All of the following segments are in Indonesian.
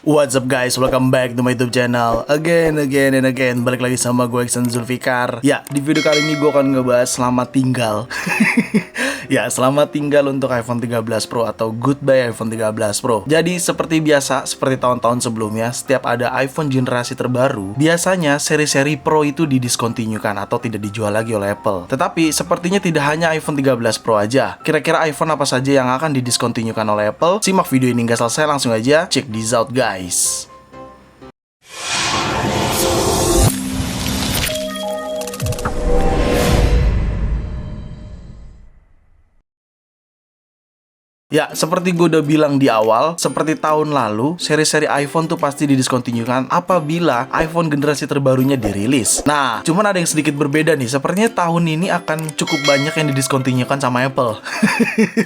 What's up guys, welcome back to my YouTube channel Again. Balik lagi sama gue Iksan Zulfikar. Ya, di video kali ini gue akan ngebahas selamat tinggal Ya, selamat tinggal untuk iPhone 13 Pro atau goodbye iPhone 13 Pro. Jadi seperti biasa, seperti tahun-tahun sebelumnya, setiap ada iPhone generasi terbaru, biasanya seri-seri Pro itu didiskontinukan atau tidak dijual lagi oleh Apple. Tetapi sepertinya tidak hanya iPhone 13 Pro aja. Kira-kira iPhone apa saja yang akan didiskontinukan oleh Apple? Simak video ini hingga selesai, langsung aja check this out guys. Ya, seperti gue udah bilang di awal, seperti tahun lalu, seri-seri iPhone tuh pasti didiskontinukan apabila iPhone generasi terbarunya dirilis. Nah, cuman ada yang sedikit berbeda nih. Sepertinya tahun ini akan cukup banyak yang didiskontinukan sama Apple.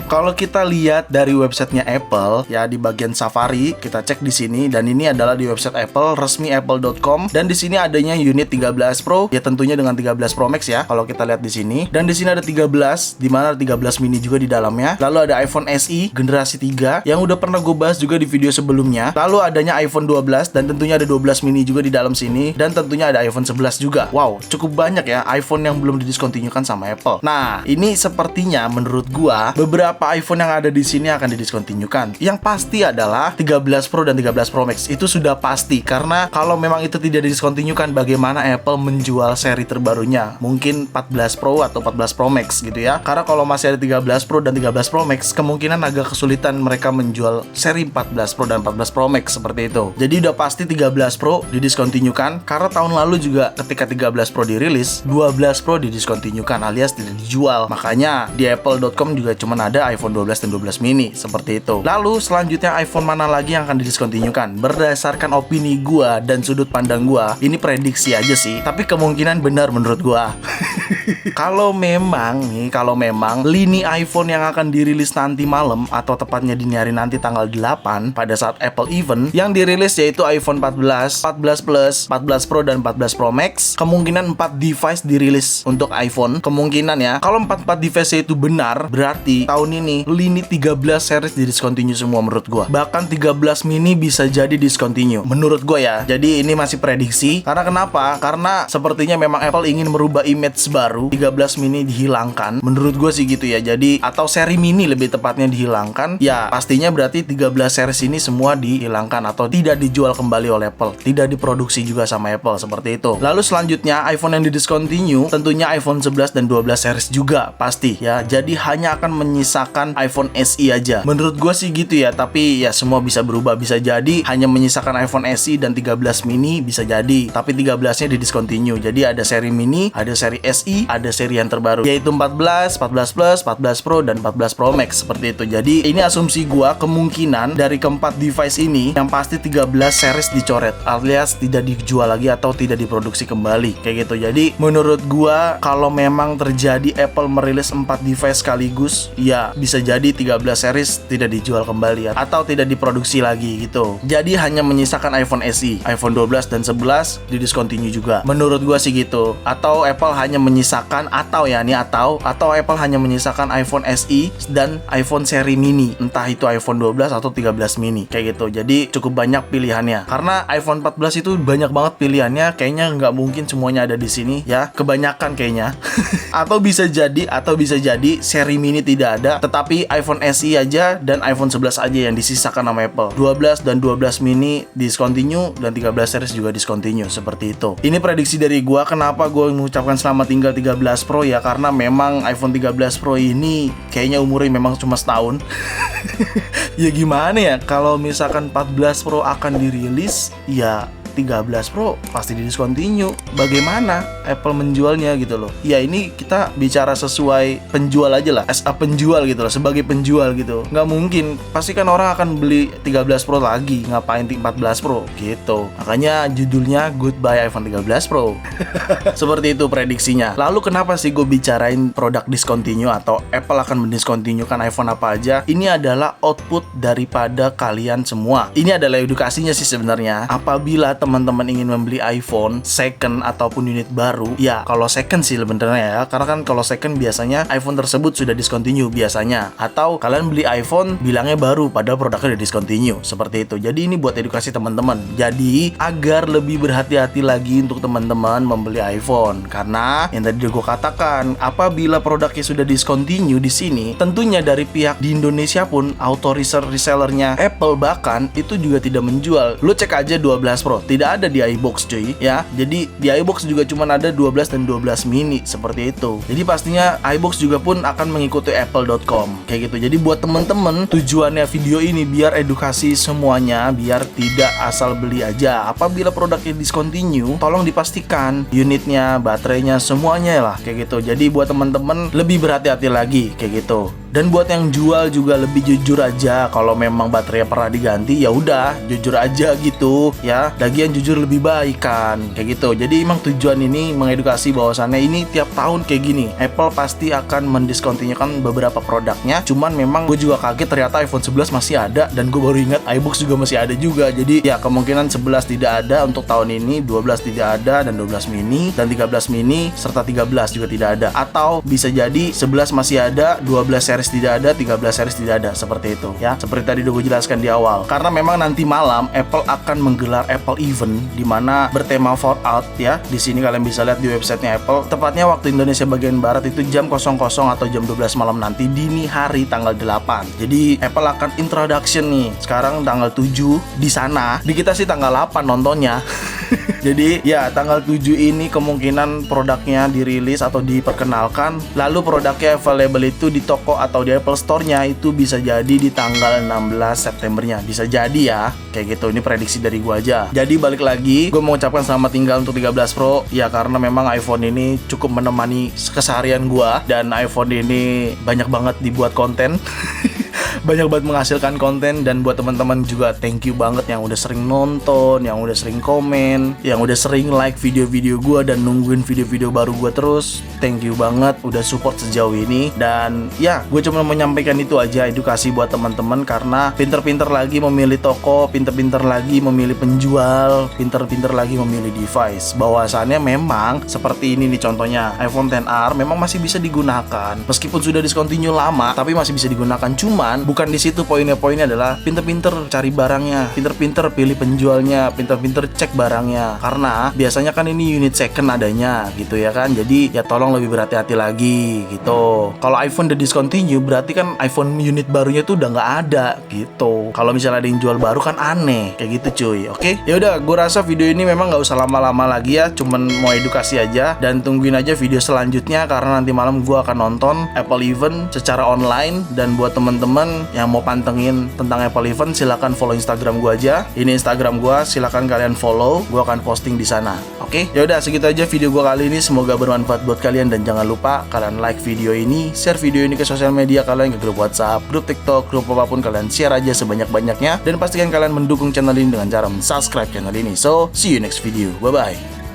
Kalau kita lihat dari websitenya Apple, ya di bagian Safari, kita cek di sini, dan ini adalah di website Apple, resmi apple.com, dan di sini adanya unit 13 Pro, ya tentunya dengan 13 Pro Max ya. Kalau kita lihat di sini, dan di sini ada 13, di mana ada 13 mini juga di dalamnya. Lalu ada iPhone SE generasi 3 yang udah pernah gue bahas juga di video sebelumnya. Lalu adanya iPhone 12 dan tentunya ada 12 mini juga di dalam sini, dan tentunya ada iPhone 11 juga. Wow, cukup banyak ya iPhone yang belum didiskontinukan sama Apple. Nah, ini sepertinya menurut gua beberapa iPhone yang ada di sini akan didiskontinukan. Yang pasti adalah 13 Pro dan 13 Pro Max. Itu sudah pasti, karena kalau memang itu tidak didiskontinukan, bagaimana Apple menjual seri terbarunya? Mungkin 14 Pro atau 14 Pro Max gitu ya. Karena kalau masih ada 13 Pro dan 13 Pro Max, kemungkinan agak kesulitan mereka menjual seri 14 Pro dan 14 Pro Max seperti itu. Jadi udah pasti 13 Pro didiskontinukan, karena tahun lalu juga ketika 13 Pro dirilis, 12 Pro didiskontinukan alias tidak dijual. Makanya di apple.com juga cuma ada iPhone 12 dan 12 mini seperti itu. Lalu selanjutnya iPhone mana lagi yang akan didiskontinukan? Berdasarkan opini gua dan sudut pandang gua, ini prediksi aja sih, tapi kemungkinan benar menurut gua. Kalau memang lini iPhone yang akan dirilis nanti malam atau tepatnya dini hari nanti tanggal 8 pada saat Apple event yang dirilis, yaitu iPhone 14, 14 Plus, 14 Pro dan 14 Pro Max, kemungkinan 4 device dirilis untuk iPhone. Kemungkinan ya, kalau 4 device itu benar, berarti tahun ini lini 13 series didiscontinue semua menurut gua. Bahkan 13 mini bisa jadi discontinue menurut gua ya. Jadi ini masih prediksi. Karena kenapa? Karena sepertinya memang Apple ingin merubah image baru. 13 mini dihilangkan menurut gua sih gitu ya. Jadi atau seri mini lebih tepatnya dihilangkan. Ya pastinya berarti 13 series ini semua dihilangkan atau tidak dijual kembali oleh Apple, tidak diproduksi juga sama Apple seperti itu. Lalu selanjutnya iPhone yang didiscontinue tentunya iPhone 11 dan 12 series juga pasti ya. Jadi hanya akan menyisakan iPhone SE aja menurut gue sih gitu ya. Tapi ya semua bisa berubah, bisa jadi hanya menyisakan iPhone SE dan 13 mini, bisa jadi tapi 13 nya didiscontinue. Jadi ada seri mini, ada seri SE, ada seri yang terbaru yaitu 14, 14 Plus, 14 Pro dan 14 Pro Max seperti itu. Jadi ini asumsi gua, kemungkinan dari keempat device ini yang pasti 13 series dicoret alias tidak dijual lagi atau tidak diproduksi kembali kayak gitu. Jadi menurut gua kalau memang terjadi Apple merilis 4 device sekaligus, ya bisa jadi 13 series tidak dijual kembali atau tidak diproduksi lagi gitu. Jadi hanya menyisakan iPhone SE, iPhone 12 dan 11 didiscontinue juga menurut gua sih gitu. Atau Apple hanya menyisakan atau Apple hanya menyisakan iPhone SE dan iPhone seri mini, entah itu iPhone 12 atau 13 mini kayak gitu. Jadi cukup banyak pilihannya, karena iPhone 14 itu banyak banget pilihannya. Kayaknya nggak mungkin semuanya ada di sini ya, kebanyakan kayaknya. Atau bisa jadi seri mini tidak ada, tetapi iPhone SE aja dan iPhone 11 aja yang disisakan sama Apple. 12 dan 12 mini discontinue dan 13 series juga discontinue seperti itu. Ini prediksi dari gua. Kenapa gua mengucapkan selamat tinggal 13 Pro ya, karena memang iPhone 13 Pro ini kayaknya umurnya memang cuma setahun. Ya gimana ya, kalau misalkan 14 Pro akan dirilis, ya 13 Pro pasti didiscontinue. Bagaimana Apple menjualnya gitu loh. Ya ini kita bicara sesuai penjual aja lah, as a penjual gitu loh, sebagai penjual gitu. Nggak mungkin, pasti kan orang akan beli 13 Pro lagi, ngapain 14 Pro gitu. Makanya judulnya Goodbye iPhone 13 Pro. Seperti itu prediksinya. Lalu kenapa sih gue bicarain produk discontinue atau Apple akan mendiscontinuekan iPhone apa aja? Ini adalah output daripada kalian semua. Ini adalah edukasinya sih sebenarnya. Apabila teman-teman ingin membeli iPhone second ataupun unit baru, ya kalau second sih sebenarnya ya, karena kan kalau second biasanya iPhone tersebut sudah discontinue biasanya, atau kalian beli iPhone bilangnya baru padahal produknya udah discontinue, seperti itu. Jadi ini buat edukasi teman-teman. Jadi agar lebih berhati-hati lagi untuk teman-teman membeli iPhone, karena yang tadi gue katakan, apabila produknya sudah discontinue di sini, tentunya dari pihak di Indonesia pun auto resellernya Apple bahkan itu juga tidak menjual. Lu cek aja 12 Pro, tidak ada di iBox cuy ya. Jadi di iBox juga cuma ada 12 dan 12 mini seperti itu. Jadi pastinya iBox juga pun akan mengikuti apple.com kayak gitu. Jadi buat temen-temen, tujuannya video ini biar edukasi semuanya, biar tidak asal beli aja. Apabila produknya discontinue, tolong dipastikan unitnya, baterainya, semuanya lah kayak gitu. Jadi buat temen-temen lebih berhati-hati lagi kayak gitu. Dan buat yang jual juga lebih jujur aja. Kalau memang baterainya pernah diganti, ya udah jujur aja gitu ya. Lagian jujur lebih baik kan kayak gitu. Jadi emang tujuan ini mengedukasi bahwasannya ini tiap tahun kayak gini, Apple pasti akan mendiskontinukan beberapa produknya. Cuman memang gue juga kaget ternyata iPhone 11 masih ada, dan gue baru ingat iBox juga masih ada juga. Jadi ya kemungkinan 11 tidak ada untuk tahun ini, 12 tidak ada, dan 12 mini dan 13 mini serta 13 juga tidak ada. Atau bisa jadi 11 masih ada, 12 series tidak ada, 13 series tidak ada, seperti itu ya. Seperti tadi udah gue jelaskan di awal. Karena memang nanti malam Apple akan menggelar Apple Event di mana bertema Fallout ya. Di sini kalian bisa lihat di websitenya Apple. Tepatnya waktu Indonesia bagian barat itu jam 00 atau jam 12 malam nanti, dini hari tanggal 8. Jadi Apple akan introduction nih. Sekarang tanggal 7 di sana. Di kita sih tanggal 8 nontonnya. Jadi ya tanggal 7 ini kemungkinan produknya dirilis atau diperkenalkan. Lalu produknya available itu di toko atau di Apple Store-nya itu bisa jadi di tanggal 16 Septembernya. Bisa jadi ya, kayak gitu. Ini prediksi dari gua aja. Jadi balik lagi, gue mau ucapkan selamat tinggal untuk 13 Pro ya, karena memang iPhone ini cukup menemani keseharian gua, dan iPhone ini banyak banget dibuat konten. Banyak banget menghasilkan konten. Dan buat teman-teman juga thank you banget yang udah sering nonton, yang udah sering komen, yang udah sering like video-video gue dan nungguin video-video baru gue terus. Thank you banget udah support sejauh ini. Dan ya gue cuma menyampaikan itu aja, edukasi buat teman-teman, karena pinter-pinter lagi memilih toko, pinter-pinter lagi memilih penjual, pinter-pinter lagi memilih device. Bahwasannya memang seperti ini nih contohnya, iPhone XR memang masih bisa digunakan meskipun sudah discontinue lama, tapi masih bisa digunakan. Cuman bukan di situ poinnya adalah pinter-pinter cari barangnya, pinter-pinter pilih penjualnya, pinter-pinter cek barangnya, karena biasanya kan ini unit second adanya gitu ya kan. Jadi ya tolong lebih berhati-hati lagi gitu. Kalau iPhone udah discontinue berarti kan iPhone unit barunya tuh udah nggak ada gitu. Kalau misalnya ada yang jual baru kan aneh kayak gitu cuy. Oke, ya udah, gue rasa video ini memang nggak usah lama-lama lagi ya, cuman mau edukasi aja. Dan tungguin aja video selanjutnya, karena nanti malam gue akan nonton Apple Event secara online. Dan buat teman-teman yang mau pantengin tentang Apple Event, silakan follow Instagram gue aja. Ini Instagram gue, silakan kalian follow. Gue akan posting di sana. Oke, ya udah segitu aja video gue kali ini. Semoga bermanfaat buat kalian, dan jangan lupa kalian like video ini, share video ini ke sosial media kalian, ke grup WhatsApp, grup TikTok, grup apapun, kalian share aja sebanyak-banyaknya. Dan pastikan kalian mendukung channel ini dengan cara subscribe channel ini. So, see you next video. Bye bye.